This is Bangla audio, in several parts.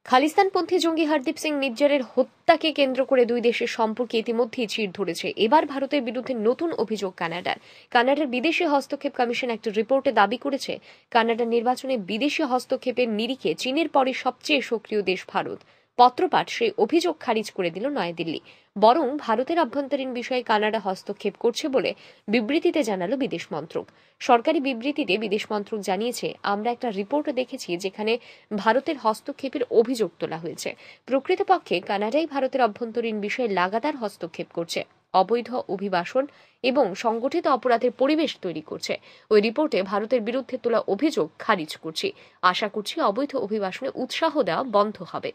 খালিস্তানপন্থী জঙ্গি হরদীপ সিং নিজ্জারের হত্যাকে কেন্দ্র করে দুই দেশের সম্পর্কে ইতিমধ্যেই চিড় ধরেছে। এবার ভারতের বিরুদ্ধে নতুন অভিযোগ কানাডার বিদেশি হস্তক্ষেপ কমিশন একটা রিপোর্টে দাবি করেছে কানাডার নির্বাচনে বিদেশি হস্তক্ষেপের নিরিখে চীনের পরে সবচেয়ে সক্রিয় দেশ ভারত। পত্রপাঠ সেই অভিযোগ খারিজ করে দিল নয়াদিল্লি। বরং ভারতের আভ্যন্তরীণ বিষয়ে কানাডা হস্তক্ষেপ করছে বলে বিবৃতিতে জানালো বিদেশ মন্ত্রক। সরকারি বিবৃতিতে বিদেশ মন্ত্রক জানিয়েছে, আমরা একটা রিপোর্ট দেখেছি যেখানে ভারতের হস্তক্ষেপের অভিযোগ তোলা হয়েছে। প্রকৃতপক্ষে কানাডাই ভারতের অভ্যন্তরীণ বিষয়ে লাগাতার হস্তক্ষেপ করছে, অবৈধ অভিবাসন এবং সংগঠিত অপরাধের পরিবেশ তৈরি করছে। ওই রিপোর্টে ভারতের বিরুদ্ধে তোলা অভিযোগ খারিজ করছি। আশা করছি অবৈধ অভিবাসনে উৎসাহ দেওয়া বন্ধ হবে।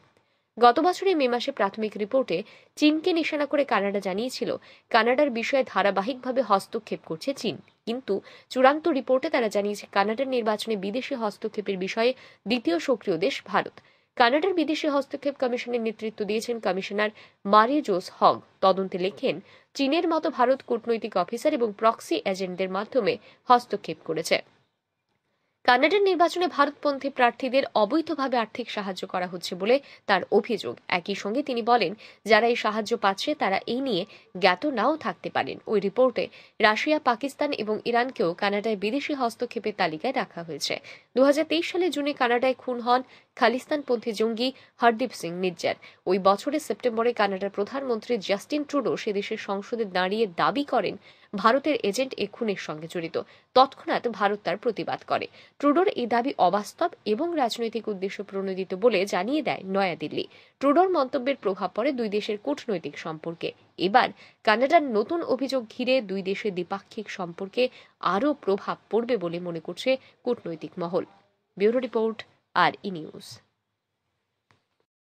গত বছরের মে মাসে প্রাথমিক রিপোর্টে চীনকে নিশানা করে কানাডা জানিয়েছিল কানাডার বিষয়ে ধারাবাহিকভাবে হস্তক্ষেপ করছে চীন। কিন্তু চূড়ান্ত রিপোর্টে তারা জানিয়েছে কানাডার নির্বাচনে বিদেশি হস্তক্ষেপের বিষয়ে দ্বিতীয় সক্রিয় দেশ ভারত। কানাডার বিদেশি হস্তক্ষেপ কমিশনের নেতৃত্ব দিয়েছেন কমিশনার মারি জোস হগ। তদন্তে লেখেন, চীনের মতো ভারত কূটনৈতিক অফিসার এবং প্রক্সি এজেন্টদের মাধ্যমে হস্তক্ষেপ করেছে। কানাডার নির্বাচনে ভারতপন্থী প্রার্থীদের অবৈধভাবে আর্থিক সাহায্য করা হচ্ছে বলে তার অভিযোগ। একই সঙ্গে তিনি বলেন, যারা এই সাহায্য পাচ্ছে তারা এই নিয়ে জ্ঞাত নাও থাকতে পারেন। ওই রিপোর্টে রাশিয়া, পাকিস্তান এবং ইরানকেও কানাডায় বিদেশি হস্তক্ষেপের তালিকায় রাখা হয়েছে। 2023 সালের জুনে কানাডায় খুন হন খালিস্তানপন্থী জঙ্গি হরদীপ সিং নিজ্জার। ওই বছরের সেপ্টেম্বরে কানাডার প্রধানমন্ত্রী জাস্টিন ট্রুডো সে দেশের সংসদে দাঁড়িয়ে দাবি করেন ভারতের এজেন্ট এ খুনের সঙ্গে জড়িত। তৎক্ষণাৎ ভারত তার প্রতিবাদ করে। ট্রুডোর এই দাবি অবাস্তব এবং রাজনৈতিক উদ্দেশ্য প্রণোদিত বলে জানিয়ে দেয় নয়াদিল্লি। ট্রুডোর মন্তব্যের প্রভাব পড়ে দুই দেশের কূটনৈতিক সম্পর্কে। এবার কানাডার নতুন অভিযোগ ঘিরে দুই দেশের দ্বিপাক্ষিক সম্পর্কে আরও প্রভাব পড়বে বলে মনে করছে কূটনৈতিক মহল। ব্যুরো রিপোর্ট, আর ই নিউজ।